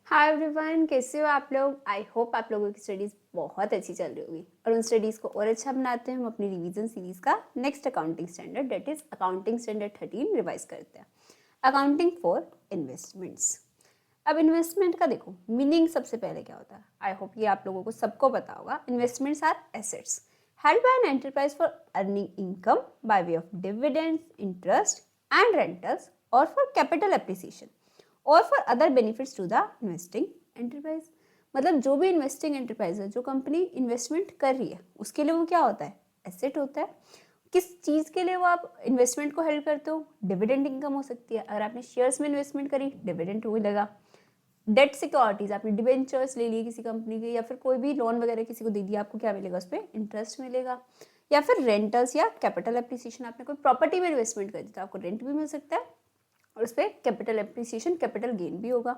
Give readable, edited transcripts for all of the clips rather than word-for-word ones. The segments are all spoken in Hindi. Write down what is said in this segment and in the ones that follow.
हाय एवरीवन, कैसे हो आप लोग। आई होप आप लोगों की स्टडीज़ बहुत अच्छी चल रही होगी और उन स्टडीज़ को और अच्छा बनाते हैं हम अपनी रिवीजन सीरीज़ का next accounting standard that is accounting standard 13 revise करते हैं। Accounting for investments. अब इन्वेस्टमेंट का देखो मीनिंग सबसे पहले क्या होता है। आई होप ये आप लोगों को सबको पता होगा। Investments are assets held by an enterprise for earning income by way of dividends, interest and rentals or for capital appreciation और for other benefits to the investing enterprise. मतलब जो भी इन्वेस्टिंग एंटरप्राइज है, जो कंपनी इन्वेस्टमेंट कर रही है, उसके लिए वो क्या होता है, एसेट होता है। किस चीज़ के लिए वो आप इन्वेस्टमेंट को हेल्प करते हो, डिविडेंड इनकम हो सकती है। अगर आपने शेयर्स में इन्वेस्टमेंट करी, डिविडेंड मिलेगा। डेट सिक्योरिटीज, आपने डिबेंचर्स ले लिए किसी कंपनी के या फिर कोई भी लोन वगैरह किसी को दे दिया, आपको क्या मिलेगा, उस पर इंटरेस्ट मिलेगा। या फिर रेंटल्स या कैपिटल एप्रिसिएशन, आपने कोई प्रॉपर्टी में इन्वेस्टमेंट कर दी तो आपको रेंट भी मिल सकता है और उस पर कैपिटल एप्रिसिएशन, कैपिटल गेन भी होगा।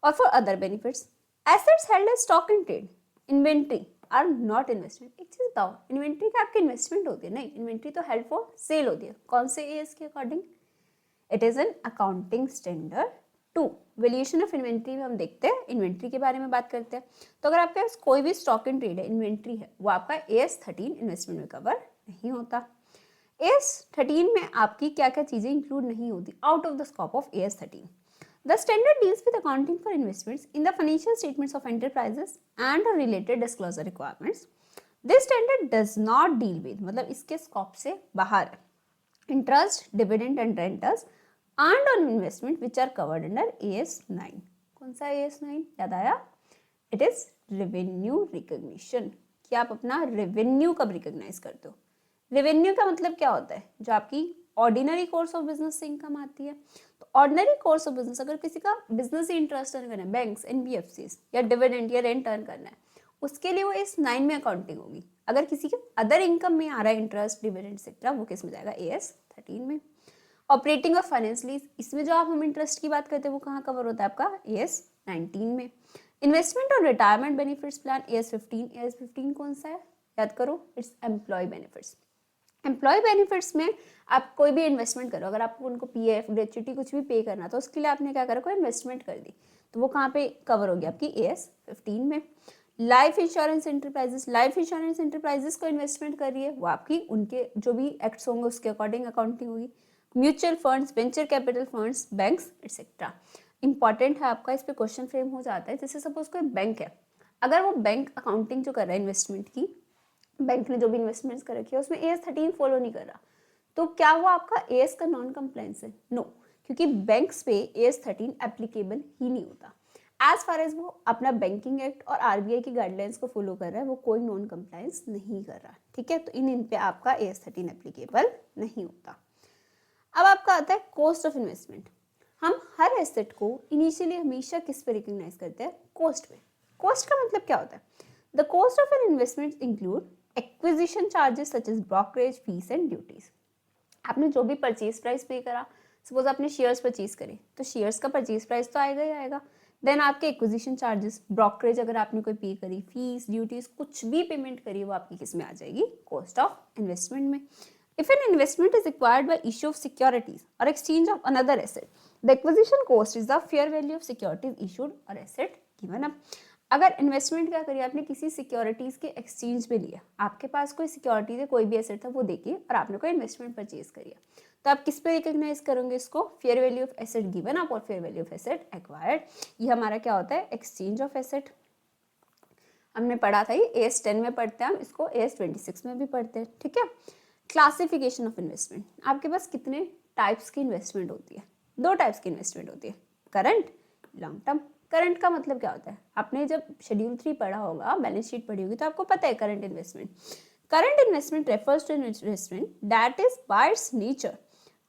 और for other benefits, assets held as stock in trade, inventory are not investment. एक चीज बताओ, इन्वेंट्री का आपकी इन्वेस्टमेंट होती है? नहीं, इन्वेंट्री तो हेल्ड फॉर सेल होती है। कौन से एएस के according? It is an accounting standard 2। Valuation of inventory में हम देखते हैं, इन्वेंट्री के बारे में बात करते हैं। तो अगर आपके पास कोई भी स्टॉक इन ट्रेड है, इन्वेंट्री है, वो आपका एएस 13 इन्वेस्टमेंट में कवर नहीं होता। एएस 13 में आपकी क्या क्या चीजें इंक्लूड नहीं होती, out of the scope of as 13। The standard deals with accounting for investments in the financial statements of enterprises and the related disclosure requirements. This standard does not deal with, मतलब इसके स्कोप से बाहर है, interest, dividend and rentals earned on investment which are covered under AS 9। कौन सा AS 9 याद आया? इट इज रेवेन्यू रिकॉग्निशन, कि आप अपना रेवेन्यू कब रिकॉग्नाइज करते हो। रेवेन्यू का मतलब क्या होता है, जो आपकी ऑर्डिनरी कोर्स ऑफ बिजनेस से इनकम आती है। तो ऑर्डिनरी कोर्स ऑफ बिजनेस, अगर किसी का बिजनेस ही इंटरेस्ट अर्न करना है, बैंक्स, एनबीएफसीज या डिविडेंड या रेंट अर्न करना है, उसके लिए वो इस 9 में अकाउंटिंग होगी। अगर किसी के अदर इनकम में आ रहा है इंटरेस्ट, डिविडेंड एक्सेट्रा, वो किस में जाएगा, एएस 13 में। ऑपरेटिंग और फाइनेंस लीज, इसमें जो आप हम इंटरेस्ट की बात करते हैं वो कहाँ कवर होता है, आपका एएस 19 में। इन्वेस्टमेंट और retirement benefits plan AS 15। AS 15 कौन सा है, याद करो, it's employee benefits. Employee benefits में आप कोई भी इन्वेस्टमेंट करो, अगर आपको उनको पीएफ, ग्रेच्युटी कुछ भी पे करना, तो उसके लिए आपने क्या करा, कोई इन्वेस्टमेंट कर दी, तो वो कहाँ पे कवर होगी, आपकी एएस 15 में। Life insurance enterprises, life insurance enterprises को इन्वेस्टमेंट कर रही है, वो आपकी उनके जो भी एक्ट्स होंगे उसके अकॉर्डिंग अकाउंटिंग होगी। Mutual funds, venture capital funds, banks etcetera. Important है आपका, इस पे क्वेश्चन फ्रेम हो जाता है। जैसे सपोज कोई बैंक है, अगर वो बैंक अकाउंटिंग जो कर रहा है इन्वेस्टमेंट की, बैंक ने जो भी इन्वेस्टमेंट्स कर रखी है उसमें एएस 13 फॉलो नहीं कर रहा, तो क्या वो आपका एएस का नॉन कंप्लायंस है? नो, क्योंकि बैंक्स पे एएस 13 एप्लीकेबल ही नहीं होता। एज फार एज वो अपना बैंकिंग एक्ट और आरबीआई की गाइडलाइंस को फॉलो कर रहा है, वो कोई नॉन कंप्लायंस नहीं कर रहा। ठीक है, तो इन पे आपका एएस 13 एप्लीकेबल नहीं होता। अब आपका आता है कॉस्ट ऑफ इन्वेस्टमेंट। हम हर एसेट को इनिशियली हमेशा किस पे रिकॉग्नाइज करते हैं, कॉस्ट पे। कॉस्ट का मतलब क्या होता है, the cost of an investment include acquisition charges such as brokerage fees and duties. आपने जो भी परचेज प्राइस पे करा, सपोज आपने शेयर्स परचेज करे, तो शेयर्स का परचेज प्राइस तो आएगा ही आएगा। देन आपके एक्विजिशन चार्जेस, ब्रोकरेज अगर आपने कोई पे करी, फीस, ड्यूटीज, कुछ भी पेमेंट करी, वो आपकी किस में आ जाएगी, कॉस्ट ऑफ इन्वेस्टमेंट में। If an investment is acquired by issue of securities or exchange of another asset, the acquisition cost is the fair value of securities issued or asset given up. अगर इन्वेस्टमेंट क्या करिए, आपने किसी सिक्योरिटीज के एक्सचेंज पे लिया, आपके पास कोई सिक्योरिटीज है, कोई भी एसेट था, वो देखिए और आपने कोई इन्वेस्टमेंट परचेज करिए, तो आप किस पे रिकॉग्नाइज करोगे इसको, fair value of asset given up और fair value of asset acquired. ये हमारा क्या होता है, एक्सचेंज ऑफ एसेट। हमने पढ़ा था, ये एएस 10 में पढ़ते हैं हम, इसको एएस 26 में भी पढ़ते हैं। ठीक है, क्लासिफिकेशन ऑफ इन्वेस्टमेंट। आपके पास कितने टाइप्स की इन्वेस्टमेंट होती है, 2 टाइप्स की इन्वेस्टमेंट होती है, करंट, लॉन्ग टर्म। करंट का मतलब क्या होता है, आपने जब शेड्यूल 3 पढ़ा होगा, बैलेंस शीट पढ़ी होगी, तो आपको पता है current investment. Current investment refers to investment that is by its nature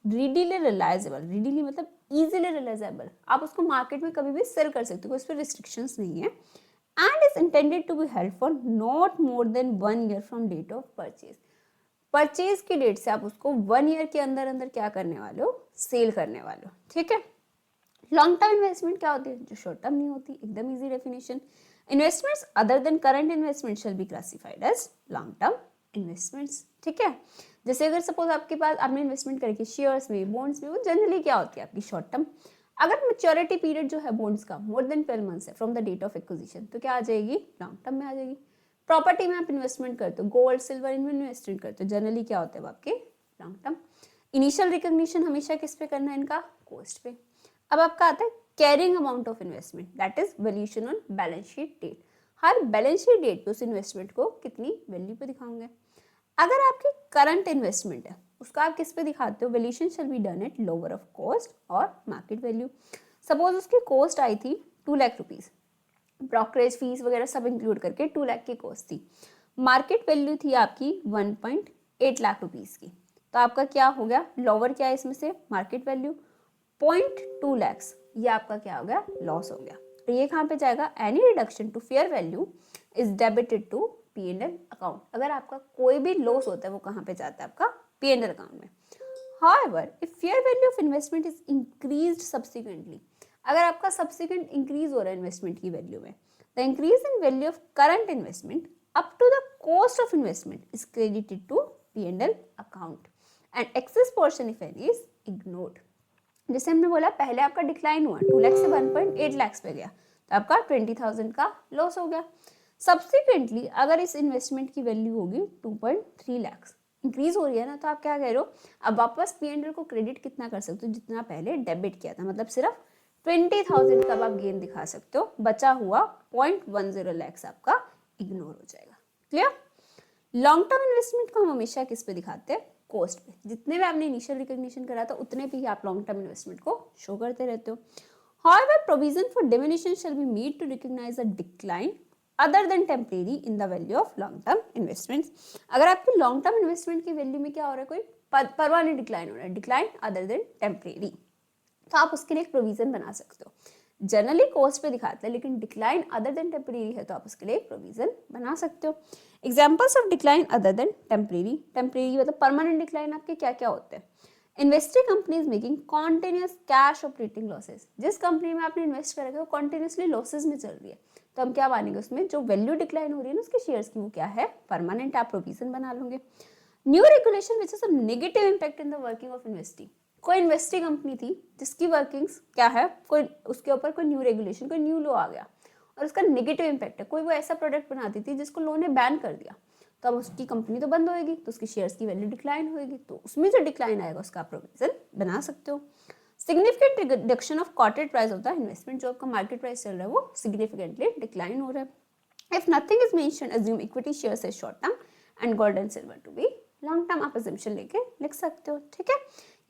readily realisable. Readily मतलब इजीली रिलायजेबल, आप उसको मार्केट में कभी भी सेल कर सकते हो, उस पर रिस्ट्रिक्शंस नहीं है। And is intended to be held for not more than 1 year from date of purchase. Purchase की डेट से आप उसको 1 ईयर के अंदर अंदर क्या करने वाले हो, सेल करने वाले हो। ठीक है, लॉन्ग टर्म इन्वेस्टमेंट क्या होती है, जो शॉर्ट टर्म नहीं होती, एकदम easy definition. Investments other than current investment shall be classified as long term investments. ठीक है, जैसे अगर सपोज आपके पास आपने इन्वेस्टमेंट करके शेयर्स में, बॉन्ड्स में, वो जनरली क्या होती है आपकी शॉर्ट टर्म। अगर मेच्योरिटी पीरियड जो है बॉन्ड्स का मोर देन 12 मंथ्स है from the date of acquisition, तो क्या आ जाएगी, लॉन्ग टर्म में आ जाएगी। प्रॉपर्टी में आप इन्वेस्टमेंट करते हो, गोल्ड सिल्वर इनमें इन्वेस्टमेंट करते हो, जनरली क्या होता है वो आपके लॉन्ग टर्म। इनिशियल रिकॉग्निशन हमेशा किस पे करना है, इनका कॉस्ट पे। अब आपका आता है carrying amount of investment, that is valuation on balance sheet date. हर बैलेंस शीट डेट पे उस इन्वेस्टमेंट को कितनी वैल्यू पे दिखाओगे। अगर आपकी करंट इन्वेस्टमेंट है उसका आप किस पे दिखाते हो, valuation shall be done at lower of cost और मार्केट वैल्यू। सपोज उसकी कॉस्ट आई थी 2 लाख रुपीज, ब्रोकरेज फीस वगैरह सब इंक्लूड करके 2 लाख की कॉस्ट थी, मार्केट वैल्यू थी आपकी 1.8 लाख रुपीज की, तो आपका क्या हो गया, लोअर क्या है इसमें से, मार्केट वैल्यू 0.2 लैक्स, ये आपका क्या हो गया, लॉस हो गया। तो ये कहाँ पे जाएगा, any reduction to fair value is debited to P&L account. अगर आपका कोई भी लॉस होता है वो कहाँ पे जाता है, आपका P&L अकाउंट में। However, if fair value of investment is increased subsequently, अगर आपका subsequent increase हो रहा है इन्वेस्टमेंट की वैल्यू में, the increase in value of current investment up to the cost of investment is credited to P&L account and excess portion if any is ignored। जैसे हमने बोला पहले आपका डिक्लाइन हुआ 2 लाख से 1.8 लाख पे गया, तो आपका 20,000 का लॉस हो गया। सब्सिक्वेंटली अगर इस इन्वेस्टमेंट की वैल्यू होगी 2.3 लाख, इंक्रीज हो रही है ना, तो आप क्या कह रहे हो, अब वापस P&L को क्रेडिट कितना कर सकते हो, जितना पहले डेबिट किया था, मतलब सिर्फ 20,000 का आप गेन दिखा सकते हो, बचा हुआ 0.10 लाख आपका इग्नोर हो जाएगा। क्लियर। लॉन्ग टर्म इन्वेस्टमेंट को हम हमेशा किस पे दिखाते हैं, कॉस्ट पे। जितने भी आपने इनिशियल रिकॉग्निशन करा था उतने पे ही आप लॉन्ग टर्म इन्वेस्टमेंट को शो करते रहते हो। However, provision for diminution shall be made to recognize a decline other than temporary in the value of long term investments। अगर आपकी लॉन्ग टर्म इन्वेस्टमेंट की वैल्यू में क्या हो रहा है, कोई परमानेंट डिक्लाइन हो रहा है, डिक्लाइन अदर देन टेम्परेरी, तो आप उसके लिए एक प्रोविजन बना सकते हो। जनरली कॉस्ट पे दिखाते हैं, लेकिन डिक्लाइन अदर देन टेम्परेरी है तो आप उसके लिए एक प्रोविजन बना सकते हो। Examples of decline other than temporary, temporary मतलब परमानेंट डिक्लाइन आपके क्या क्या होते हैं, investing company is making continuous cash operating losses. जिस कंपनी में आपने इन्वेस्ट करेगा वो कॉन्टिन्यूसली लॉसेज में चल रही है, तो हम क्या मानेंगे, उसमें जो वैल्यू डिक्लाइन हो रही है ना उसके शेयर्स की, वो क्या है, परमानेंट, आप प्रोविजन बना लोगे। New regulation which is a negative impact in the working of investing, कोई इन्वेस्टिंग कंपनी थी जिसकी वर्किंग्स क्या है, कोई उसके ऊपर कोई न्यू रेगुलेशन, कोई न्यू लॉ आ गया और उसका नेगेटिव इंपैक्ट है, कोई वो ऐसा प्रोडक्ट बनाती थी जिसको लॉ ने बैन कर दिया, तो अब उसकी कंपनी तो बंद होएगी, तो उसकी शेयर्स की वैल्यू डिक्लाइन होएगी, तो उसमें जो डिक्लाइन आएगा उसका प्रोविजन बना सकते हो। Significant reduction of quoted price of the investment, जो आपका मार्केट प्राइस चल रहा है वो सिग्निफिकेंटली डिक्लाइन हो रहा है। If nothing is mentioned assume equity shares as short term and gold and silver to be long term, आप अजम्पशन लेके लिख सकते हो। ठीक है,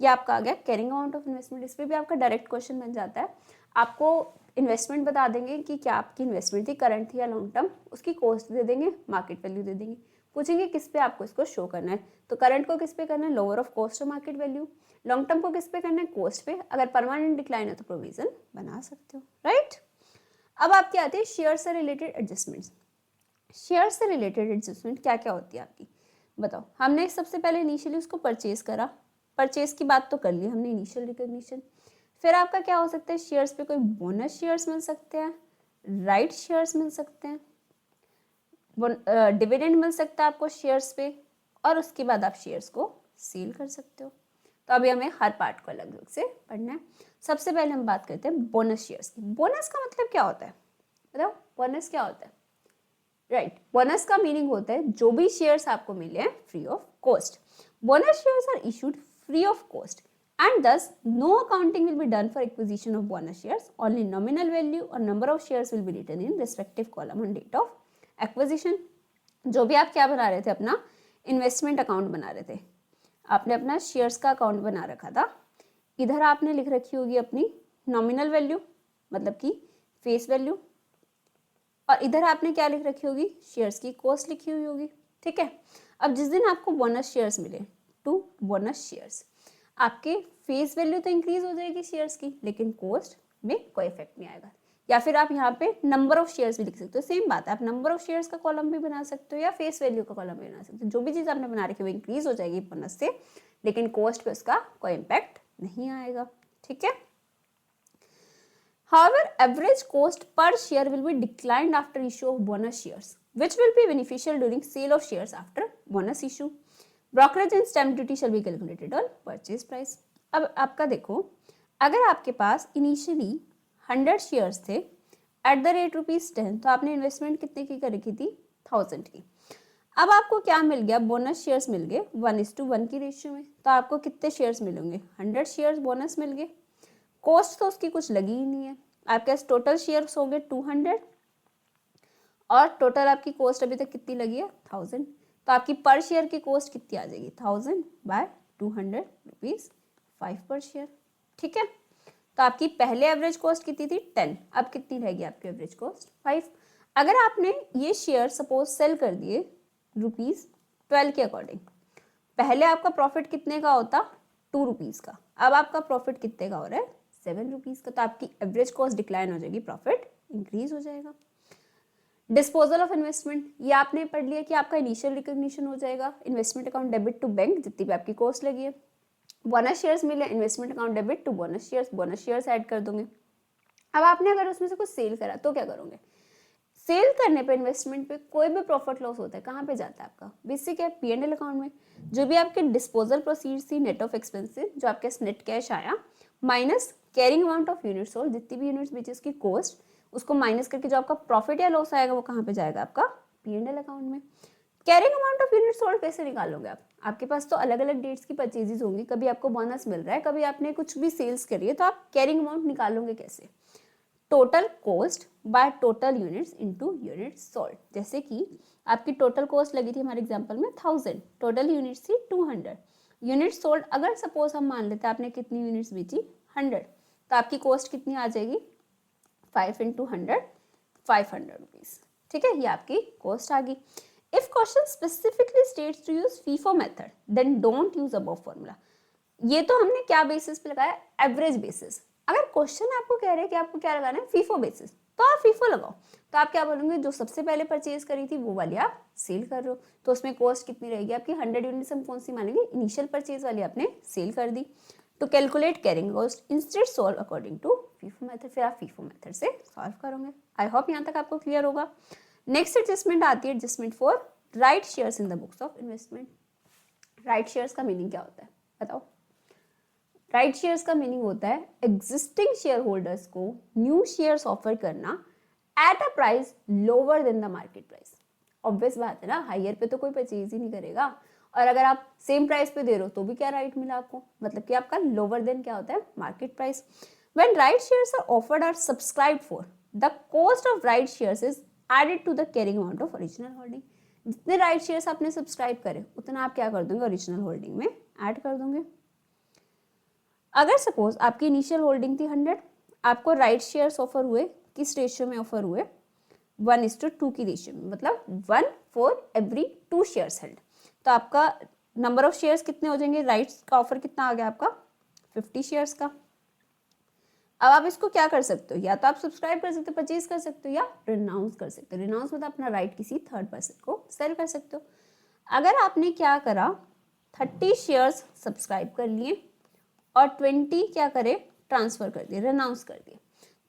ये आपका आ गया कैरिंग अमाउंट ऑफ इन्वेस्टमेंट। इस पर भी आपका डायरेक्ट क्वेश्चन बन जाता है, आपको इन्वेस्टमेंट बता देंगे कि क्या आपकी इन्वेस्टमेंट थी, करंट थी या लॉन्ग टर्म, उसकी कॉस्ट दे देंगे, मार्केट वैल्यू दे देंगे, पूछेंगे किस पे आपको इसको शो करना है, तो करंट को किस पे करना है, लोअर ऑफ कॉस्ट और मार्केट वैल्यू, लॉन्ग टर्म को किस पे करना है, कॉस्ट पे, अगर परमानेंट डिक्लाइन है तो प्रोविजन बना सकते हो। राइट, अब आपके आते हैं शेयर से रिलेटेड एडजस्टमेंट्स। शेयर से रिलेटेड एडजस्टमेंट क्या क्या होती है आपकी, बताओ। हमने सबसे पहले इनिशियली उसको परचेज करा, परचेज की बात तो कर ली हमने, इनिशियल रिकॉग्निशन। फिर आपका क्या हो सकता है, शेयर्स पे कोई बोनस शेयर्स मिल सकते हैं, राइट शेयर्स मिल सकते हैं, डिविडेंड मिल सकता है आपको शेयर्स पे, और उसके बाद आप शेयर्स को सेल कर सकते हो। तो अभी हमें हर पार्ट को अलग अलग से पढ़ना है। सबसे पहले हम बात करते हैं बोनस शेयर्स की। बोनस का मतलब क्या होता है, बताओ, बोनस क्या होता है। राइट, बोनस का मीनिंग होता है जो भी शेयर्स आपको मिले हैं free of cost. Bonus shares are issued free of cost and thus no accounting will be done for acquisition of bonus shares, only nominal value or number of shares will be written in respective column on date of acquisition। जो भी आप क्या बना रहे थे, अपना इन्वेस्टमेंट अकाउंट बना रहे थे, आपने अपना शेयर्स का अकाउंट बना रखा था, इधर आपने लिख रखी होगी अपनी नॉमिनल वैल्यू मतलब कि फेस वैल्यू, और इधर आपने क्या लिख रखी होगी, शेयर्स की कॉस्ट लिखी हुई होगी। ठीक है, अब जिस दिन आपको बोनस शेयर्स मिले, टू बोनस शेयर्स, आपके फेस वैल्यू तो इंक्रीज हो जाएगी शेयर्स की, लेकिन कॉस्ट में कोई इफेक्ट नहीं आएगा। या फिर आप यहाँ पे नंबर ऑफ शेयर्स भी लिख सकते हो, सेम बात है, आप नंबर ऑफ शेयर्स का कॉलम भी बना सकते हो या फेस वैल्यू का कॉलम भी बना सकते हो। जो भी चीज़ आपने बना रखी है वो इंक्रीज हो जाएगी बोनस से, लेकिन कॉस्ट पे उसका कोई इम्पैक्ट नहीं आएगा। ठीक है, however average cost per share will be declined after issue of bonus shares which will be beneficial during sale of shares after bonus issue। brokerage and stamp duty shall be calculated on purchase price। अब आपका देखो, अगर आपके पास इनिशियली 100 शेयर्स थे एट द रेट ₹10, तो आपने इन्वेस्टमेंट कितने की कर रखी थी? 1000 की। अब आपको क्या मिल गया? बोनस शेयर्स मिल गए 1:1 की रेशियो में। तो आपको कितने शेयर्स मिलेंगे? 100 शेयर्स बोनस मिल गए। कॉस्ट तो उसकी कुछ लगी ही नहीं है। आपके पास टोटल शेयर्स हो गए 200 और टोटल आपकी कॉस्ट अभी तक कितनी लगी है? 1000। तो आपकी पर शेयर की कॉस्ट कितनी आ जाएगी? 1000 बाय 200 रुपीज 5 पर शेयर। ठीक है, तो आपकी पहले एवरेज कॉस्ट कितनी थी? 10। अब कितनी रहेगी आपकी एवरेज कॉस्ट? 5। अगर आपने ये शेयर सपोज सेल कर दिए ₹12 के अकॉर्डिंग, पहले आपका प्रॉफिट कितने का होता? ₹2 का। अब आपका प्रॉफिट कितने का हो रहा है? ₹7 का। तो आपकी एवरेज कॉस्ट डिक्लाइन हो जाएगी, प्रॉफिट इंक्रीज हो जाएगा। डिस्पोजल ऑफ इन्वेस्टमेंट, ये आपने पढ़ लिया कि आपका इनिशियल रिकॉग्निशन हो जाएगा, investment account debit to bank, जितनी भी आपकी कॉस्ट लगी है। बोनस शेयर्स मिले, investment account debit to bonus shares add कर दोगे। अब आपने अगर उसमें से कुछ सेल करा तो क्या करोगे? सेल करने पे इन्वेस्टमेंट पे कोई भी प्रॉफिट लॉस होता है, कहाँ पे जाता है आपका? बेसिक है P&L अकाउंट में। जो भी आपके डिस्पोजल प्रोसीड्स थी नेट ऑफ एक्सपेंसेस, जो आपके नेट कैश आया, minus carrying amount of units sold, जितनी भी यूनिट्स बेची उसकी कॉस्ट, उसको माइनस करके जो आपका प्रॉफिट या लॉस आएगा वो कहाँ पे जाएगा? आपका P&L अकाउंट में। Carrying amount of unit sold कैसे निकालोगे आप? आपके पास तो अलग अलग डेट्स की परचेजेस होंगी, कभी आपको बोनस मिल रहा है, कभी आपने कुछ भी सेल्स करी है, तो आप कैरिंग अमाउंट निकालोगे कैसे? Total cost by total units into units sold. जैसे कि आपकी टोटल कॉस्ट लगी थी हमारे एग्जांपल में 1000, टोटल यूनिट्स थी 200, यूनिट्स सोल्ड अगर सपोज हम मान लेते हैं आपने कितनी यूनिट्स बेची? 100, तो आपकी कॉस्ट कितनी आ जाएगी? 5 × 100 500 रुपीज। ठीक है, ये आपकी कॉस्ट आ गई। If question specifically states to use FIFO method then don't use above formula. ये तो हमने क्या बेसिस पे लगाया? Average basis. अगर क्वेश्चन आपको कह रहे हैं कि आपको क्या लगाना है? फीफो बेसिस, तो आप फीफो लगाओ। तो आप क्या बोलोगे? जो सबसे पहले परचेज करी थी वो वाली आप सेल कर रहे हो, तो उसमें कॉस्ट कितनी रहेगी आपकी? 100 यूनिट्स हम कौन सी मानेंगे? इनिशियल परचेज वाली आपने सेल कर दी। To calculate carrying cost instead solve according to FIFO method, फिर आप फीफो मेथड से सॉल्व करोगे। आई होप यहाँ तक आपको क्लियर होगा। नेक्स्ट एडजस्टमेंट आती है adjustment for right shares in the books of investment. Right shares का मीनिंग क्या होता है बताओ? राइट शेयर्स का मीनिंग होता है एग्जिस्टिंग शेयर होल्डर्स को न्यू शेयर्स ऑफर करना at a price lower than the market price. Obvious बात है ना, हायर पे तो कोई परचेज ही नहीं करेगा, और अगर आप सेम प्राइस पे दे रहे हो तो भी क्या राइट मिला आपको? मतलब कि आपका लोअर देन क्या होता है? Market price. When right shares are offered or subscribed for, the cost of right shares is added to the carrying amount of original holding. जितने राइट शेयर्स आपने सब्सक्राइब करे उतना आप क्या कर दोगे? ओरिजिनल होल्डिंग में ऐड कर दोगे। अगर सपोज आपकी इनिशियल होल्डिंग थी 100, आपको राइट शेयर्स ऑफर हुए, किस रेशियो में ऑफर हुए? 1:2 की रेशियो में, मतलब 1 फॉर एवरी 2 शेयर्स हेल्ड। तो आपका नंबर ऑफ शेयर्स कितने हो जाएंगे? राइट्स का ऑफर कितना आ गया आपका? 50 शेयर्स का। अब आप इसको क्या कर सकते हो? या तो आप सब्सक्राइब कर सकते हो, परचेज कर सकते हो, या रिनाउंस कर सकते हो। रिनाउंस मतलब अपना राइट किसी थर्ड पर्सन को सेल कर सकते हो। अगर आपने क्या करा, 30 शेयर्स सब्सक्राइब कर लिए और 20 क्या करे? ट्रांसफर कर दिए, रिनाउंस कर दिए,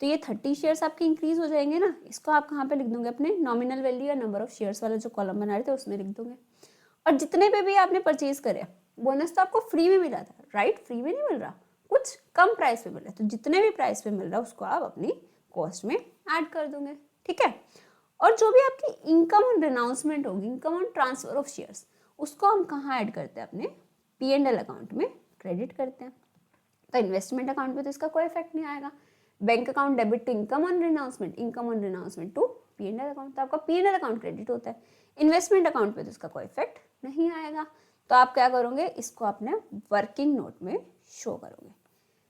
तो ये 30 शेयर्स आपके इंक्रीज हो जाएंगे ना। इसको आप कहाँ पे लिख दोगे? अपने नॉमिनल वैल्यू या नंबर ऑफ शेयर्स वाला जो कॉलम बना रहे थे उसमें लिख दोगे। और जितने पे भी आपने परचेज करे, बोनस तो आपको फ्री में मिला था, राइट? फ्री में नहीं मिल रहा, कुछ कम प्राइस पे मिल रहा है, तो जितने भी प्राइस पे मिल रहा है उसको आप अपनी कॉस्ट में ऐड कर दोगे। ठीक है, और जो भी आपकी इनकम ऑन रिनाउंसमेंट होगी, income on transfer of shares, उसको हम कहाँ ऐड करते हैं? अपने P&L अकाउंट में क्रेडिट करते हैं। तो इन्वेस्टमेंट अकाउंट पे तो इसका कोई इफेक्ट नहीं आएगा। Bank account debit to income on renouncement, income on renouncement to P&L account, तो आपका P&L अकाउंट क्रेडिट होता है। इन्वेस्टमेंट अकाउंट पे तो इसका कोई इफेक्ट नहीं आएगा। तो आप क्या करोगे? इसको अपने वर्किंग नोट में शो करोगे।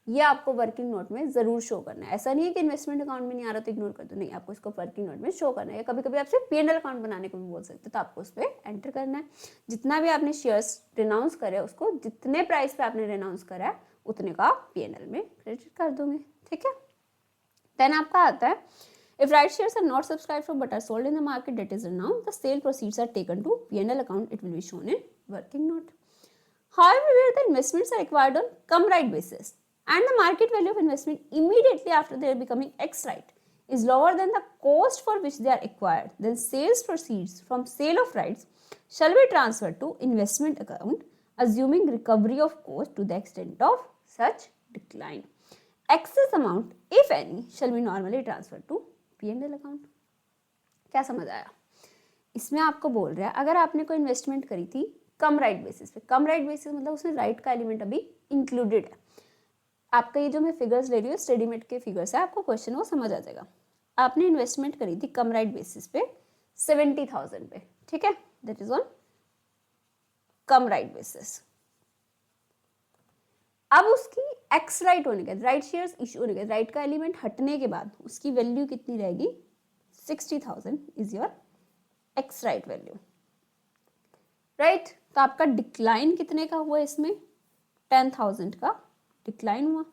ये आपको वर्किंग नोट में जरूर शो करना है। ऐसा नहीं है कि इन्वेस्टमेंट अकाउंट में नहीं आ रहा तो इग्नोर कर दो, नहीं, आपको इसको वर्किंग नोट में शो करना है। कभी कभी आपसे P&L अकाउंट बनाने को भी बोल सकते हैं, तो आपको उस पर एंटर करना है। जितना भी आपने शेयर्स रिनाउंस करे उसको जितने प्राइस पे आपने रिनाउंस करा है उतने का P&L में क्रेडिट कर दोगे। ठीक है, देन आपका आता है if right shares are not subscribed for but are sold in the market that is announced, the sale proceeds are taken to P&L account, it will be shown in working note. However, where the investments are acquired on come right basis and the market value of investment immediately after they are becoming X right is lower than the cost for which they are acquired, then sales proceeds from sale of rights shall be transferred to investment account assuming recovery of cost to the extent of such decline. Excess amount if any shall be normally transfer to P&L account. क्या समझ आया? इसमें आपको बोल रहा है अगर आपने कोई इन्वेस्टमेंट करी थी कम राइट बेसिस पे, कम राइट बेसिस मतलब उसमें राइट का एलिमेंट अभी इंक्लूडेड है। आपका ये जो मैं फिगर्स ले रही हूँ स्टडीमेट के फिगर्स है, आपको क्वेश्चन वो समझ आ जाएगा। आपने इन्वेस्टमेंट करी थी कम राइट बेसिस पे 70,000 पे, ठीक है, that is on come right basis. अब उसकी एक्स राइट होने के बाद, राइट शेयर्स इशू होने के बाद, राइट का एलिमेंट हटने के बाद उसकी वैल्यू कितनी रहेगी? 60,000 is your x right value, right. तो आपका डिक्लाइन कितने का हुआ इसमें? 10,000 का डिक्लाइन हुआ।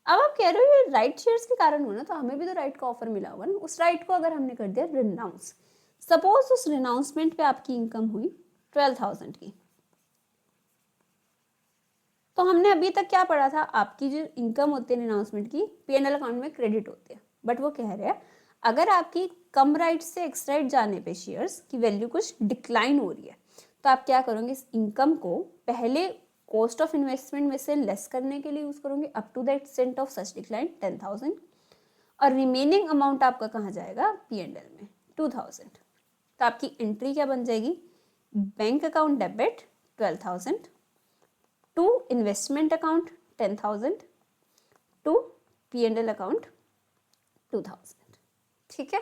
अब आप कह रहे हो ये राइट शेयर्स के कारण हुआ ना, तो हमें भी तो राइट का ऑफर मिला हुआ ना, उस राइट को अगर हमने कर दिया रिनाउंस, सपोज उस रिनाउंसमेंट पे आपकी इनकम हुई 12,000 की, तो हमने अभी तक क्या पढ़ा था, आपकी जो इनकम होती है रिनाउंसमेंट की P&L अकाउंट में क्रेडिट होते हैं, बट वो कह रहे हैं अगर आपकी कम राइट से एक्स राइट जाने पे शेयर्स की वैल्यू कुछ डिक्लाइन हो रही है, तो आप क्या करोगे, इस इनकम को पहले कॉस्ट ऑफ इन्वेस्टमेंट में से लेस करने के लिए यूज करोगे up to the extent of such decline 10,000, और रिमेनिंग अमाउंट आपका कहाँ जाएगा? P&L में 2,000। तो आपकी एंट्री क्या बन जाएगी? Bank account debit 12,000 to investment account 10,000 to P&L account 2,000। ठीक है,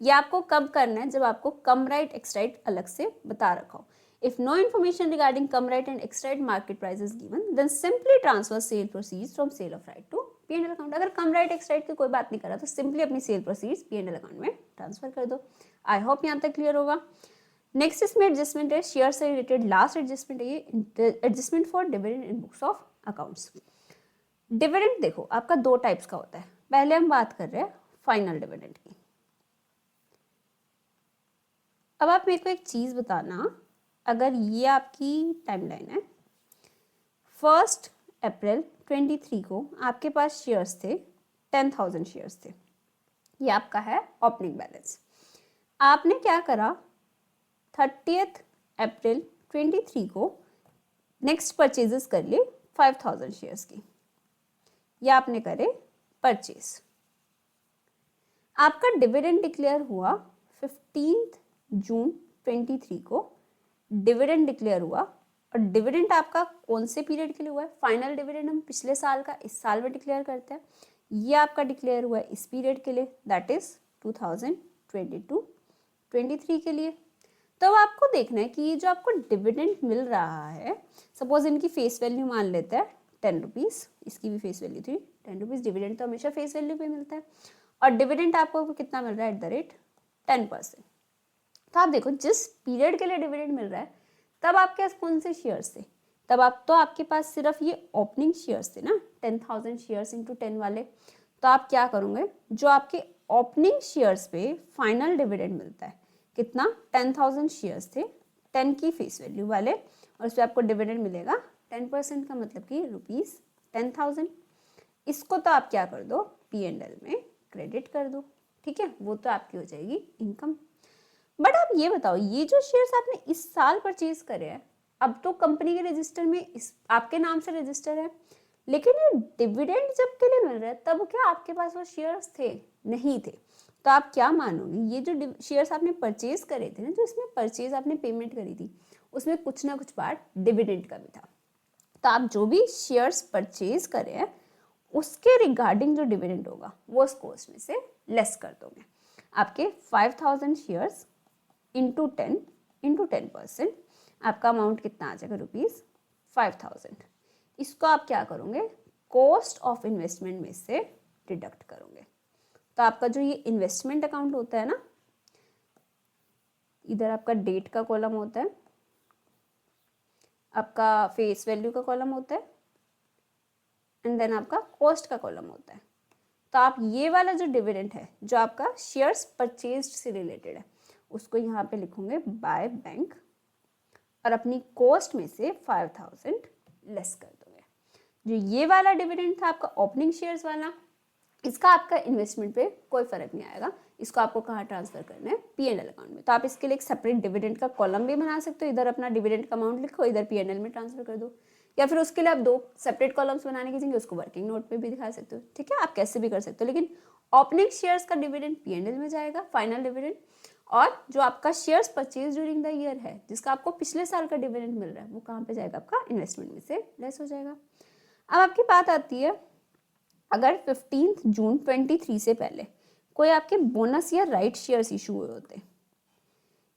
ये आपको कब करना है? जब आपको कम राइट एक्स राइट अलग से बता रखा हो। If no information regarding come right and ex right market price is given, then simply transfer sale proceeds from sale of right to P&L account। अगर कम राइट एक्स राइट की कोई बात नहीं करा तो सिंपली अपनी सेल प्रोसीड्स P&L अकाउंट में ट्रांसफर कर दो। आई होप यहाँ तक क्लियर होगा। नेक्स्ट इसमें एडजस्टमेंट है शेयर से रिलेटेड, लास्ट एडजस्टमेंट है ये adjustment for dividend in books of accounts. Dividend देखो आपका दो टाइप्स का होता है, पहले हम बात कर रहे हैं फाइनल डिविडेंड की। अब आप मेरे को एक चीज बताना, अगर ये आपकी टाइमलाइन है, 1 अप्रैल 23 को आपके पास शेयर्स थे 10,000 शेयर्स थे, ये आपका है ओपनिंग बैलेंस। आपने क्या करा, 30 अप्रैल 23 को नेक्स्ट परचेजेस कर लिए 5,000 शेयर्स की, ये आपने करे परचेज। आपका डिविडेंड डिक्लेयर हुआ 15 जून 23 को, डिविडेंड डिक्लेयर हुआ, और डिविडेंड आपका कौन से पीरियड के लिए हुआ है? फाइनल डिविडेंड हम पिछले साल का इस साल में डिक्लेयर करते हैं, ये आपका डिक्लेयर हुआ है इस पीरियड के लिए, दैट इज 2022-23 के लिए। तो आपको देखना है कि ये जो आपको डिविडेंड मिल रहा है, सपोज इनकी फेस वैल्यू मान लेते हैं 10 रुपीज़, इसकी भी फेस वैल्यू थी 10 रुपीज़, डिविडेंड तो हमेशा फेस वैल्यू पे मिलता है, और डिविडेंड आपको कितना मिल रहा है? @10%। तो आप देखो जिस पीरियड के लिए डिविडेंड मिल रहा है तब आपके पास कौन से शेयर्स थे? तब आपके पास सिर्फ ये ओपनिंग शेयर्स थे ना, 10,000 शेयर्स इंटू 10 वाले। तो आप क्या करोगे, जो आपके ओपनिंग शेयर्स पे फाइनल डिविडेंड मिलता है कितना? 10,000 शेयर्स थे 10 की फेस वैल्यू वाले, और उस पर आपको डिविडेंड मिलेगा 10% का मतलब कि ₹10,000। इसको तो आप क्या कर दो, P&L में क्रेडिट कर दो, ठीक है, वो तो आपकी हो जाएगी इनकम। बट आप ये बताओ, ये जो शेयर्स आपने इस साल परचेज करे हैं, अब तो कंपनी के रजिस्टर में इस आपके नाम से रजिस्टर है, लेकिन ये डिविडेंड जब के लिए मिल रहा है तब क्या आपके पास वो शेयर्स थे? नहीं थे। तो आप क्या मानोगे, ये जो शेयर्स आपने परचेज करे थे ना, जो इसमें परचेज आपने पेमेंट करी थी, उसमें कुछ ना कुछ पार्ट डिविडेंड का भी था। तो आप जो भी शेयर्स परचेज करे हैं उसके रिगार्डिंग जो डिविडेंड होगा वो उस कॉस्ट में से लेस कर दोगे। आपके 5,000 शेयर्स इंटू 10% आपका अमाउंट कितना आ जाएगा? ₹5,000। इसको आप क्या करोगे, कॉस्ट ऑफ इन्वेस्टमेंट में से डिडक्ट करोगे। तो आपका जो ये इन्वेस्टमेंट अकाउंट होता है ना, इधर आपका डेट का कॉलम होता है, आपका फेस वैल्यू का कॉलम होता है, एंड देन आपका कॉस्ट का कॉलम होता है। तो आप ये वाला जो डिविडेंड है जो आपका शेयर्स परचेज्ड से रिलेटेड है, उसको यहाँ पे लिखोगे बाय बैंक, और अपनी कॉस्ट में से 5,000 लेस कर दोगे। जो ये वाला डिविडेंड था आपका ओपनिंग शेयर्स वाला, इसका आपका इन्वेस्टमेंट पे कोई फर्क नहीं आएगा। इसको आपको कहाँ ट्रांसफर करना है? P&L अकाउंट में। तो आप इसके लिए एक सेपरेट डिविडेंड का कॉलम भी बना सकते हो, इधर अपना डिविडेंड का अमाउंट लिखो, इधर P&L में ट्रांसफर कर दो, या फिर उसके लिए आप 2 सेपरेट कॉलम्स बनाने की जगह उसको वर्किंग नोट पे भी दिखा सकते हो, ठीक है, आप कैसे भी कर सकते हो। लेकिन ओपनिंग शेयर्स का डिविडेंड P&L में जाएगा, फाइनल डिविडेंड, और जो आपका shares purchase during the year है, जिसका आपको पिछले साल का डिविडेंड मिल रहा है, वो कहाँ पे जाएगा, आपका इन्वेस्टमेंट में से लेस हो जाएगा। अब आपकी बात आती है, अगर 15 जून 23 से पहले कोई आपके बोनस या राइट शेयर्स इशू हुए होते,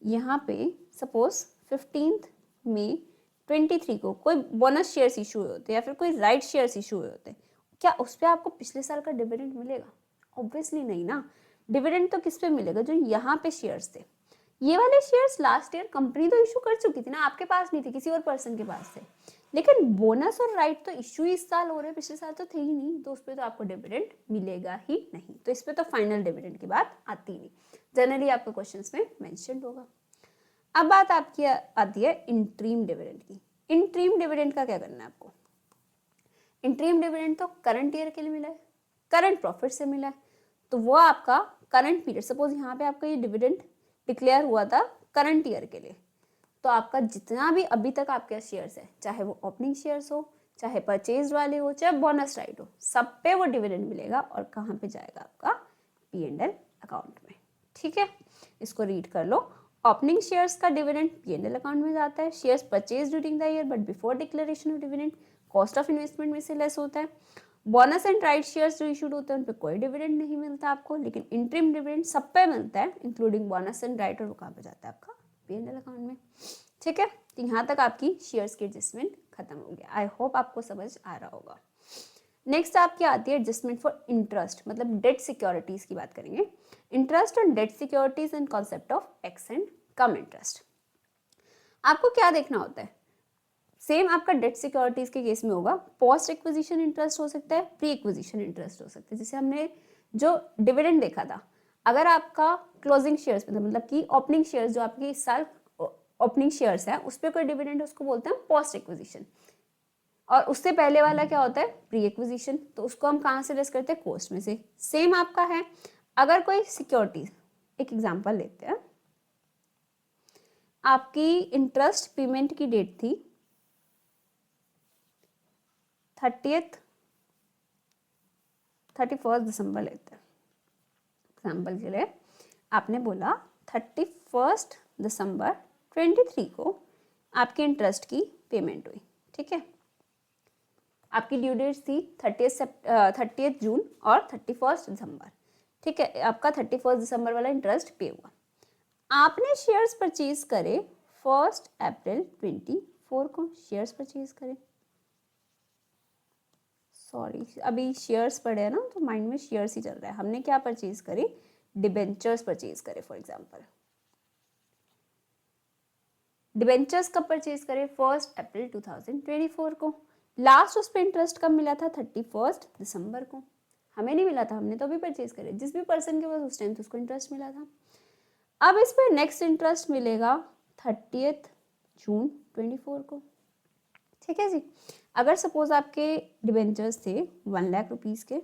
यहाँ पे सपोज 15 मई 23 को कोई बोनस शेयर्स इशू हुए होते या फिर कोई राइट शेयर्स इशू हुए होते, क्या उस पर आपको पिछले साल का डिविडेंड मिलेगा? ऑब्वियसली नहीं ना। डिविडेंड तो किस पे मिलेगा, जो यहाँ पे शेयर्स थे। ये वाले शेयर्स लास्ट ईयर कंपनी तो इशू कर चुकी थी ना, आपके पास नहीं थे, किसी और पर्सन के पास थे। लेकिन बोनस और राइट तो इशू इस साल हो रहे हैं, पिछले साल तो थे ही नहीं, तो उस पर तो आपको डिविडेंड मिलेगा ही नहीं। तो इस पर तो फाइनल डिविडेंड की बात आती नहीं, जनरली आपके क्वेश्चंस में मेंशन होगा। अब बात आपकी आती है इंटरिम डिविडेंड की। इंटरिम डिविडेंड का क्या करना है आपको? इंटरिम डिविडेंड तो करंट ईयर के लिए मिला है, करंट प्रॉफिट से मिला है, तो वो आपका करंट पीरियड, सपोज यहाँ पे आपका ये डिविडेंड डिक्लेयर हुआ था करंट ईयर के लिए, तो आपका जितना भी अभी तक आपके शेयर्स है, चाहे वो ओपनिंग शेयर्स हो, चाहे परचेज वाले हो, चाहे बोनस राइट हो, सब पे वो डिविडेंड मिलेगा और कहाँ पे जाएगा, आपका P&L अकाउंट में, ठीक है। इसको रीड कर लो। ओपनिंग शेयर्स का डिविडेंड P&L अकाउंट में जाता है, shares purchase during the year but before declaration of dividend cost of investment में से लेस होता है। बोनस एंड राइट शेयर्स जो इशूड होते हैं उन पे कोई डिविडेंड नहीं मिलता आपको, लेकिन इंटरिम डिविडेंड सब पे मिलता है, इंक्लूडिंग बोनस एंड राइट, और वो कहाँ पे जाता है, आपका P&L अकाउंट में, ठीक है। तो यहाँ तक आपकी शेयर्स की एडजस्टमेंट खत्म हो गया। आई होप आपको समझ आ रहा होगा। नेक्स्ट आपकी आती है एडजस्टमेंट फॉर इंटरेस्ट, मतलब डेट सिक्योरिटीज की बात करेंगे। Interest on debt securities and concept of x and come interest. आपको क्या देखना होता है, सेम आपका डेट सिक्योरिटीज के केस में होगा, पोस्ट एक्विजिशन इंटरेस्ट हो सकता है, प्री एक्विजिशन इंटरेस्ट हो सकता है। जैसे हमने जो डिविडेंड देखा था, अगर आपका क्लोजिंग शेयर्स में था, मतलब कि ओपनिंग शेयर्स जो आपके इस साल ओपनिंग शेयर्स है, उस पर कोई डिविडेंड, उसको बोलते हैं पोस्ट एक्विजिशन। और उससे पहले वाला क्या होता है, प्री एक्विजिशन, तो उसको हम कहाँ से लेस करते हैं, कॉस्ट में से। सेम आपका है, अगर कोई सिक्योरिटीज, एक एग्जांपल लेते हैं, आपकी इंटरेस्ट पेमेंट की डेट थी 31 दिसंबर लेते हैं एग्जाम्पल के लिए। आपने बोला 31 दिसंबर 23 को आपके इंटरेस्ट की पेमेंट हुई, ठीक है। आपकी ड्यू डेट थी 30 जून और 31 दिसंबर, ठीक है। आपका 31 दिसंबर वाला इंटरेस्ट पे हुआ। आपने शेयर्स परचेज करे 1 अप्रैल 24 को, शेयर्स परचेज करे, सॉरी अभी शेयर्स पढ़े हैं ना, तो माइंड में शेयर्स ही चल रहा है। हमने क्या परचेज करे, डिबेंचर्स परचेज करे। फॉर एग्जांपल डिबेंचर्स कब परचेज करे, 1 अप्रैल 2024 को। लास्ट उस पर इंटरेस्ट कब मिला था, 31 दिसंबर को। हमें नहीं मिला था, हमने तो अभी परचेज करे, जिस भी पर्सन के पास उस टाइम तो उसको इंटरेस्ट मिला था। अब इस पर नेक्स्ट इंटरेस्ट मिलेगा 30 जून 24 को, ठीक है जी। अगर सपोज आपके डिबेंचर्स थे 1 लाख रुपीज़ के,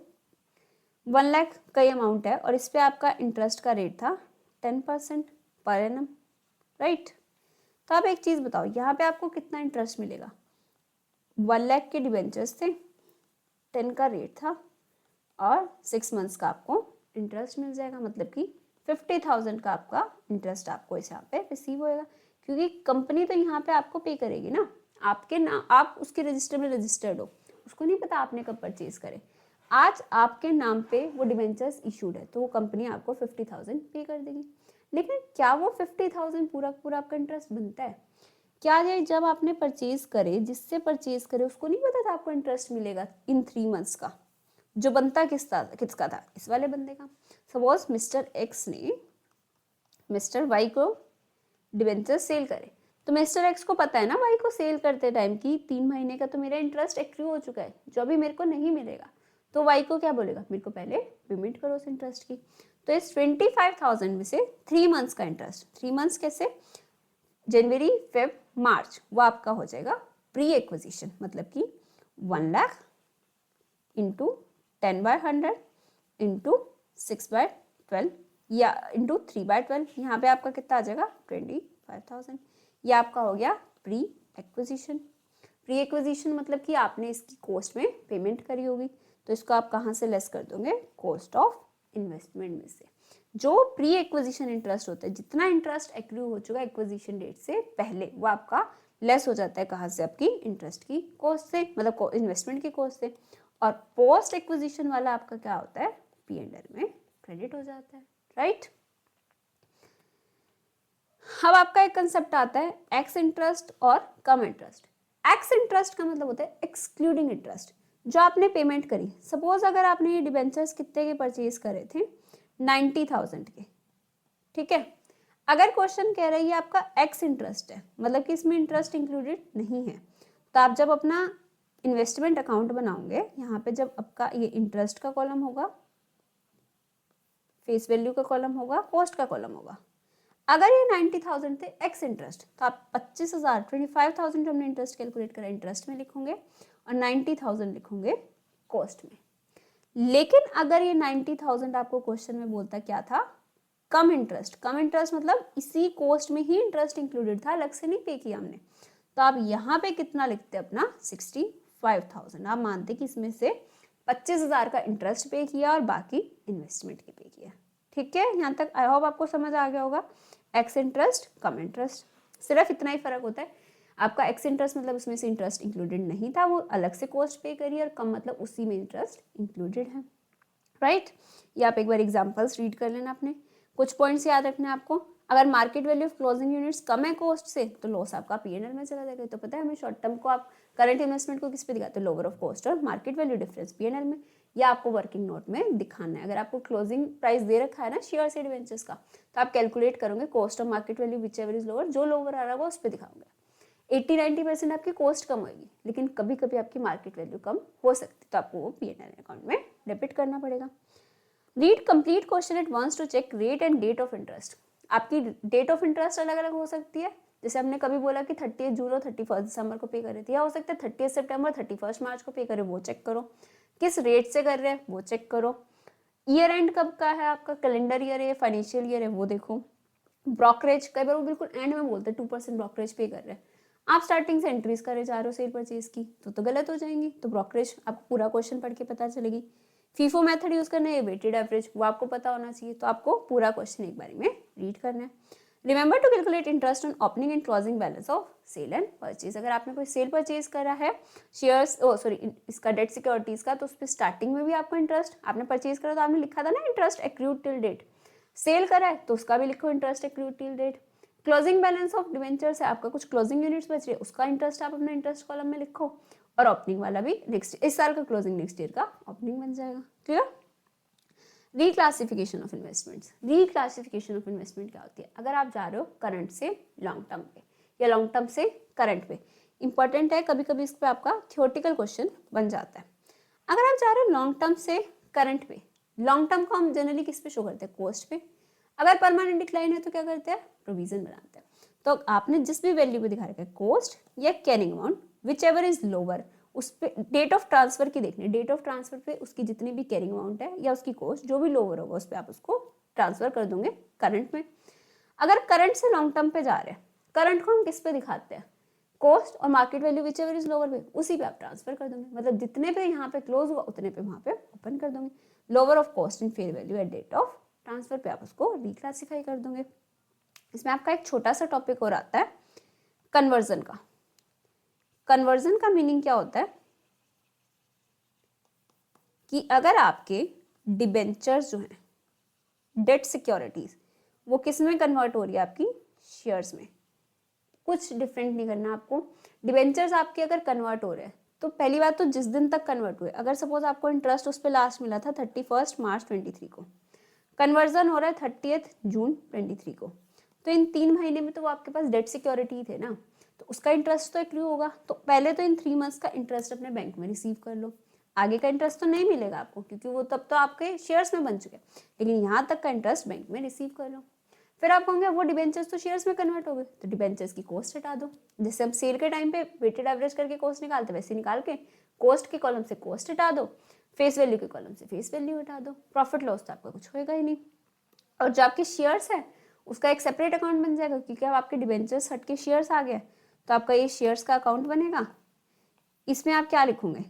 1 लाख का ही अमाउंट है और इस पर आपका इंटरेस्ट का रेट था 10% पर एनम, राइट। तो आप एक चीज़ बताओ, यहाँ पे आपको कितना इंटरेस्ट मिलेगा? 1 लाख के डिबेंचर्स थे, 10 का रेट था और 6 मंथ्स का आपको इंटरेस्ट मिल जाएगा, मतलब कि 50,000 का आपका इंटरेस्ट आपको इस यहाँ पे रिसीव होएगा, क्योंकि कंपनी तो यहाँ पे आपको पे करेगी ना, आपके नाम, आप उसके रजिस्टर में रजिस्टर्ड हो, उसको नहीं पता आपने कब परचेज करे। आज आपके नाम पे वो डिबेंचर्स इशूड है, तो वो कंपनी आपको 50,000 पे कर देगी। लेकिन क्या वो 50,000 पूरा पूरा आपका इंटरेस्ट बनता है? क्या ये जब आपने परचेज करे, जिससे परचेज करे उसको नहीं पता था आपको इंटरेस्ट मिलेगा इन 3 मंथ्स का? जो बनता किसका था, इस वाले बंदे का। सपोज मिस्टर एक्स ने मिस्टर वाई को डिबेंचर सेल करे, तो मिस्टर एक्स को पता है ना वाई को सेल करते टाइम की 3 महीने का तो मेरा इंटरेस्ट एक्टिव हो चुका है, जो अभी मेरे को नहीं मिलेगा। तो वाई को क्या बोलेगा, मेरे को पहले पेमेंट करो उस इंटरेस्ट की। तो इस 25,000 में से 3 मंथ्स का इंटरेस्ट, 3 मंथ्स कैसे, जनवरी फेब मार्च, वो आपका हो जाएगा प्री एक्विजिशन, मतलब कि 1 लाख इंटू 10/100 इंटू 6/12 या इंटू 3/12, यहाँ पे आपका कितना आ जाएगा 25,000। ये आपका हो गया प्री एक्विजिशन। प्री एक्विजिशन मतलब कि आपने इसकी कॉस्ट में पेमेंट करी होगी, तो इसको आप कहाँ से लेस कर दोगे, कॉस्ट ऑफ इन्वेस्टमेंट में से। जो प्री एक्विजिशन इंटरेस्ट होता है, जितना इंटरेस्ट एक्रू हो चुका एक्विजिशन डेट से पहले, वो आपका लेस हो जाता है कहाँ से, आपकी इंटरेस्ट की कॉस्ट से, मतलब इन्वेस्टमेंट की कॉस्ट से। और पोस्ट एक्विजिशन वाला आपका क्या होता है, P&L में क्रेडिट हो जाता है, राइट। अब आपका एक कंसेप्ट आता है एक्स इंटरेस्ट और कम इंटरेस्ट। एक्स इंटरेस्ट का मतलब होता है एक्सक्लूडिंग इंटरेस्ट, जो आपने पेमेंट करी। सपोज अगर आपने ये डिबेंचर्स कितने के परचेज करे थे, 90,000 के, ठीक है। अगर क्वेश्चन कह रहा है ये आपका एक्स इंटरेस्ट है, मतलब कि इसमें इंटरेस्ट इंक्लूडेड नहीं है, तो आप जब अपना इन्वेस्टमेंट अकाउंट बनाओगे, यहाँ पे जब आपका ये इंटरेस्ट का कॉलम होगा, फेस वैल्यू का कॉलम होगा, कॉस्ट का कॉलम होगा। अगर ये 90,000 थे एक्स इंटरेस्ट, तो आप 25,000 25,000 जो हमने इंटरेस्ट कैलकुलेट करा इंटरेस्ट में लिखोगे और 90,000 लिखोगे कॉस्ट में। लेकिन अगर ये 90,000 आपको क्वेश्चन में बोलता क्या था, कम इंटरेस्ट। कम इंटरेस्ट मतलब इसी कॉस्ट में ही इंटरेस्ट इंक्लूडेड था, अलग से नहीं पे किया हमने, तो आप यहाँ पे कितना लिखते अपना 65,000। आप मानते कि इसमें से 25,000 का इंटरेस्ट पे किया और बाकी इन्वेस्टमेंट की पे किया, ठीक है। यहाँ तक आई होप आपको समझ आ गया होगा। एक्स इंटरेस्ट, कम इंटरेस्ट, सिर्फ इतना ही फर्क होता है। आपका एक्स इंटरेस्ट मतलब उसमें से इंटरेस्ट इंक्लूडेड नहीं था, वो अलग से कॉस्ट पे करी, और कम मतलब उसी में इंटरेस्ट इंक्लूडेड है, राइट। ये आप एक बार एग्जांपल्स रीड कर लेना, अपने कुछ पॉइंट्स याद रखने आपको। अगर market value of closing units कम है कॉस्ट से, तो लॉस आपका P&L में चला जाएगा। तो पता है हमें शॉर्ट टर्म को आप करंट इन्वेस्टमेंट को किस पे दिखाते हैं, लोअर ऑफ कॉस्ट और मार्केट वैल्यू डिफरेंस P&L में, या आपको वर्किंग नोट में दिखाना है। अगर आपको क्लोजिंग प्राइस दे रखा है ना शेयर से डिवेंचर्स का, तो आप कैलकुलेट करोगे कॉस्ट और market value which ever is lower, जो लोअर आ रहा है वो उस पर दिखाओगे। 80-90% आपकी कॉस्ट कम होगी, लेकिन कभी कभी आपकी मार्केट वैल्यू कम हो सकती है, तो आपको वो P&L अकाउंट में डेबिट करना पड़ेगा। Read complete question at once to check rate and date of interest. आपकी डेट ऑफ इंटरेस्ट अलग अलग हो सकती है, जैसे हमने कभी बोला कि 30 जून और 31 दिसंबर को पे करे थे, या हो सकता है 30 सितंबर 31 मार्च को पे करे, वो चेक करो। किस रेट से कर रहे हैं वो चेक करो। ईयर एंड कब का है आपका, कैलेंडर ईयर है, फाइनेंशियल ईयर है, वो देखो। ब्रोकरेज, कई बार वो बिल्कुल एंड में बोलते हैं 2% ब्रोकरेज पे कर रहे हैं, आप स्टार्टिंग से एंट्रीज करे जा रहे हो सेल परचेज की, तो गलत हो जाएंगी। तो ब्रोकरेज आपको पूरा क्वेश्चन पढ़ के पता चलेगी। फीफो मेथड यूज करना है, वेटेड एवरेज, वो आपको पता होना चाहिए। तो आपको पूरा क्वेश्चन एक बारी में रीड करना है। Remember to calculate interest on opening and closing balance of sale and purchase. अगर आपने कोई सेल परचेज करा है शेयर्स, इसका डेट सिक्योरिटीज का, तो उस पर स्टार्टिंग में भी आपको इंटरेस्ट, आपने परचेज करा तो आपने लिखा था ना interest accrued till date. Sale करा है तो उसका भी लिखो interest accrued till date. Closing balance of debentures है, आपका कुछ क्लोजिंग यूनिट्स बच रहे, उसका इंटरेस्ट आप अपने इंटरेस्ट कॉलम में लिखो, और ओपनिंग वाला भी नेक्स्ट इस साल का क्लोजिंग नेक्स्ट ईयर का ओपनिंग बन जाएगा। Clear. Reclassification of investments. Reclassification of investment क्या होती है, अगर आप जा रहे हो करंट से लॉन्ग टर्म पे या लॉन्ग टर्म से करंट पे, इंपॉर्टेंट है, कभी कभी इस पर आपका थियोरटिकल क्वेश्चन बन जाता है। अगर आप जा रहे हो लॉन्ग टर्म से करंट पे, लॉन्ग टर्म को हम जनरली किस पे शो करते हैं, कॉस्ट पे। अगर परमानेंट डिक्लाइन है तो क्या करते हैं, प्रोविजन बनाते हैं। तो आपने जिस भी वैल्यू पे दिखा रखा है, कॉस्ट या carrying amount, which ever is lower, उस पे डेट ऑफ ट्रांसफर की देखनी है। डेट ऑफ ट्रांसफर पे उसकी जितनी भी कैरिंग अमाउंट है या उसकी कॉस्ट जो भी लोअर होगा, उस पर आप उसको ट्रांसफर कर दोगे करंट में। अगर करंट से लॉन्ग टर्म पे जा रहे हैं, करंट को हम किस पे दिखाते हैं, कॉस्ट और market value which ever is lower पे, उसी पे आप ट्रांसफर कर दोगे। मतलब जितने पे यहाँ पे क्लोज हुआ उतने पे वहाँ पे ओपन कर दोगे। Lower of cost in fair value at date of transfer पे आप उसको रिक्लासीफाई कर दोगे। इसमें आपका एक छोटा सा टॉपिक और आता है कन्वर्जन का। कन्वर्जन का मीनिंग क्या होता है कि अगर आपके डिबेंचर्स जो हैं, डेट सिक्योरिटीज, वो किस में कन्वर्ट हो रही है, आपकी शेयर्स में। कुछ डिफरेंट नहीं करना आपको। डिबेंचर्स आपके अगर कन्वर्ट हो रहे हैं, तो पहली बात तो जिस दिन तक कन्वर्ट हुए, अगर सपोज आपको इंटरेस्ट उस पर लास्ट मिला था 31 मार्च 23 को, कन्वर्जन हो रहा है 30 जून 23 को, तो इन 3 महीने में तो वो आपके पास डेट सिक्योरिटी थे ना, तो उसका इंटरेस्ट तो एक्रू होगा। तो पहले तो इन 3 मंथ्स का इंटरेस्ट अपने बैंक में रिसीव कर लो। आगे का इंटरेस्ट तो नहीं मिलेगा आपको, क्योंकि वो तब तो आपके शेयर्स में बन चुके हैं, लेकिन यहाँ तक का इंटरेस्ट बैंक में रिसीव कर लो। फिर आप कहोगे वो डिबेंचर्स तो शेयर्स में कन्वर्ट हो गए, तो डिबेंचर्स की कॉस्ट हटा दो। जैसे हम सेल के टाइम पे वेटेड एवरेज करके कॉस्ट निकालते, वैसे निकाल के कॉस्ट के कॉलम से कॉस्ट हटा दो, फेस वैल्यू के कॉलम से फेस वैल्यू हटा दो। प्रॉफिट लॉस तो आपका कुछ होएगा ही नहीं। और जो आपके शेयर्स है उसका एक सेपरेट अकाउंट बन जाएगा, क्योंकि अब आपके डिबेंचर्स हट के शेयर्स आ गए, तो आपका ये शेयर्स का अकाउंट बनेगा। इसमें आप क्या लिखोगे,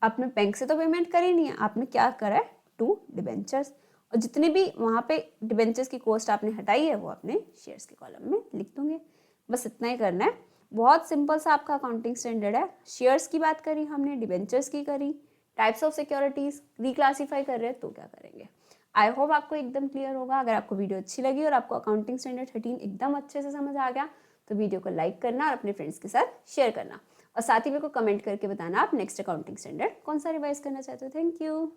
आपने बैंक से तो पेमेंट करी नहीं है, आपने क्या करा है, टू डिबेंचर्स, और जितनी भी वहाँ पे डिबेंचर्स की कॉस्ट आपने हटाई है वो अपने शेयर्स के कॉलम में लिख दूंगे। बस इतना ही करना है, बहुत सिंपल सा आपका अकाउंटिंग स्टैंडर्ड है। शेयर्स की बात करी हमने, डिबेंचर्स की करी, टाइप्स ऑफ सिक्योरिटीज रिक्लासीफाई कर रहे हैं तो क्या करेंगे। आई होप आपको एकदम क्लियर होगा। अगर आपको वीडियो अच्छी लगी और आपको अकाउंटिंग स्टैंडर्ड 13 एकदम अच्छे से समझ आ गया तो वीडियो को लाइक करना और अपने फ्रेंड्स के साथ शेयर करना, और साथ ही मेरे को कमेंट करके बताना आप नेक्स्ट अकाउंटिंग स्टैंडर्ड कौन सा रिवाइज करना चाहते हो। Thank you.